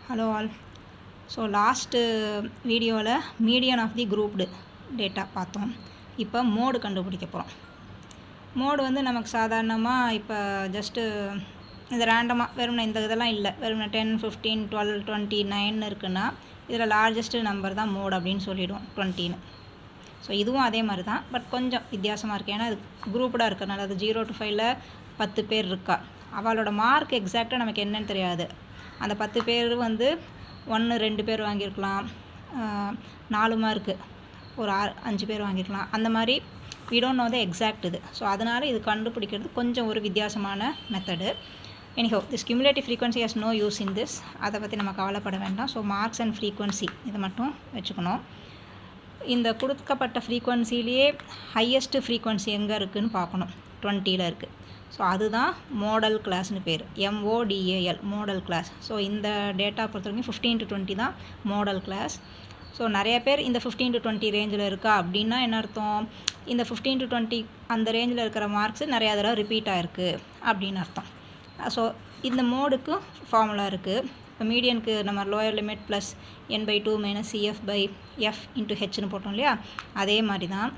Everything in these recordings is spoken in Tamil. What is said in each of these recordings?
Hello all. So last வீடியோவில் median of the grouped data பார்த்தோம். இப்போ மோடு கண்டுபிடிக்க போகிறோம். மோடு வந்து நமக்கு சாதாரணமாக இப்போ ஜஸ்ட்டு இந்த ரேண்டமாக வெறும் இந்த இதெல்லாம் இல்லை, வெறும் 10, 15, 12, 29 இருக்குன்னா இதில் லார்ஜஸ்ட்டு நம்பர் தான் மோடு அப்படின்னு சொல்லிவிடும் 20ன்னு. ஸோ இதுவும் அதே மாதிரி தான், பட் கொஞ்சம் வித்தியாசமாக இருக்குது. ஏன்னா அது குரூப்டாக இருக்கிறனால அது 0 to 5ல் 10 பேர் இருக்கா, அவளோட மார்க் எக்ஸாக்டாக நமக்கு என்னன்னு தெரியாது. அந்த 10 பேர் வந்து 1 2 பேர் வாங்கியிருக்கலாம், 4 மார்க்கு ஒரு 5 பேர் வாங்கியிருக்கலாம், அந்த மாதிரி we don't know the exact இது. ஸோ அதனால் இது கண்டுபிடிக்கிறது கொஞ்சம் ஒரு வித்தியாசமான method. anyhow this cumulative frequency has no use in this, அதை பற்றி நம்ம கவலைப்பட வேண்டாம். ஸோ மார்க்ஸ் அண்ட் ஃப்ரீக்வன்சி இதை மட்டும் வச்சுக்கணும். இந்த கொடுக்கப்பட்ட ஃப்ரீக்வன்சிலேயே ஹையஸ்ட்டு ஃப்ரீக்வன்சி எங்கே இருக்குதுன்னு பார்க்கணும். 20ல் இருக்குது. ஸோ அதுதான் மோடல் கிளாஸ்னு பேர், MODAL மோடல் கிளாஸ். ஸோ இந்த டேட்டா பொறுத்த வரைக்கும் 15 to 20 தான் மோடல் கிளாஸ். ஸோ நிறைய பேர் இந்த 15 to 20 ரேஞ்சில் இருக்கா அப்படின்னா என்ன அர்த்தம், இந்த 15 to 20 அந்த ரேஞ்சில் இருக்கிற மார்க்ஸ் நிறையா தடவை ரிப்பீட் ஆகிருக்கு அப்படின்னு அர்த்தம். ஸோ இந்த மோடுக்கு ஃபார்முலா இருக்குது. இப்போ மீடியனுக்கு நம்ம lower limit plus n/2 - CF/F × Hன்னு போட்டோம் இல்லையா, அதே மாதிரி தான்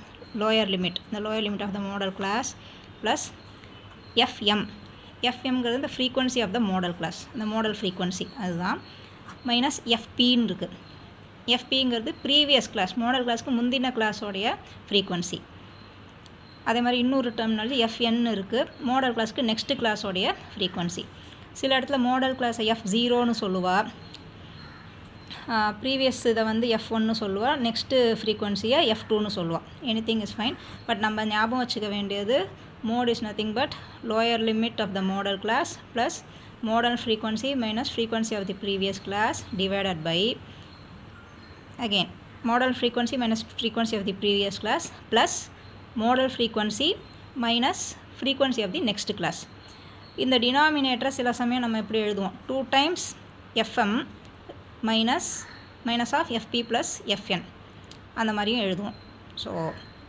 லோயர் லிமிட், இந்த lower limit of the modal class plus எஃப்எம்ங்கிறது இந்த frequency of the modal class, இந்த மோடல் ஃப்ரீக்வன்சி அதுதான், மைனஸ் எஃபின்னு இருக்குது. எஃபிங்கிறது ப்ரீவியஸ் கிளாஸ், மோடல் கிளாஸ்க்கு முந்தின கிளாஸோடைய ஃப்ரீக்வன்சி. அதே மாதிரி இன்னொரு டெர்மினாலஜி எஃப்என் இருக்குது, மோடல் கிளாஸ்க்கு நெக்ஸ்ட் கிளாஸோடைய ஃப்ரீக்வன்சி. சில இடத்துல மோடல் கிளாஸை F0ன்னு சொல்லுவாள், ப்ரீவியஸ் இதை வந்து F1ன்னு சொல்லுவாள், நெக்ஸ்ட்டு ஃப்ரீக்வன்சியை F2ன்னு சொல்லுவாள். Anything is fine. பட் நம்ம ஞாபகம் வச்சுக்க வேண்டியது mode is nothing but lower limit of the model class plus model frequency minus frequency of the previous class divided by again model frequency minus frequency of the previous class plus model frequency minus frequency of the next class. இந்த டினாமினேட்டரை சில சமயம் நம்ம எப்படி எழுதுவோம், 2 times FM minus of FP plus FN அந்த மாதிரியும் எழுதுவோம். ஸோ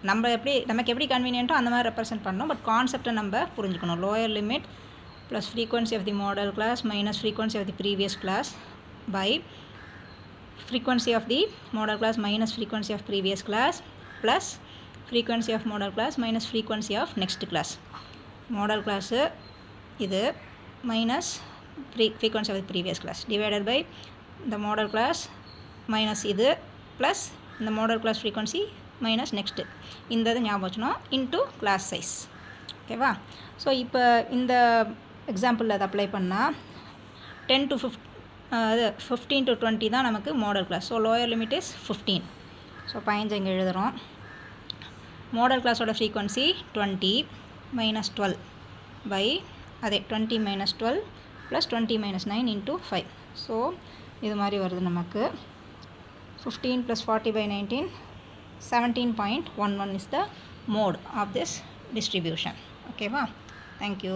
நமக்கு எப்படி கன்வீனியன்ட்டோ அந்த மாதிரி ரெப்ரசென்ட் பண்ணணும். பட் கான்செப்டை நம்ம புரிஞ்சுக்கணும். Lower limit plus frequency of the modal class minus frequency of the previous class by frequency of the modal class minus frequency of previous class plus frequency of modal class minus frequency of next class. Modal class இது minus frequency of the previous class divided by இந்த மாடல் கிளாஸ் மைனஸ் இது ப்ளஸ் இந்த modal class frequency minus next இந்த இது ஞாபகம் வச்சுனோம் இன்ட்டு கிளாஸ் சைஸ். ஓகேவா? ஸோ இப்போ இந்த எக்ஸாம்பிளில் அதை அப்ளை பண்ணால் 15 to 20 தான் நமக்கு modal class. So lower limit is 15. So 15 இங்கே எழுதுகிறோம். மாடல் கிளாஸோட ஃப்ரீக்வன்சி 20 - 12 பை அதே 20 - 12 ப்ளஸ் 20 - 9 இன்ட்டு 5. ஸோ இது மாதிரி வருது நமக்கு 15 + 40/19 17.11 is the mode of this distribution. Okay, thank you.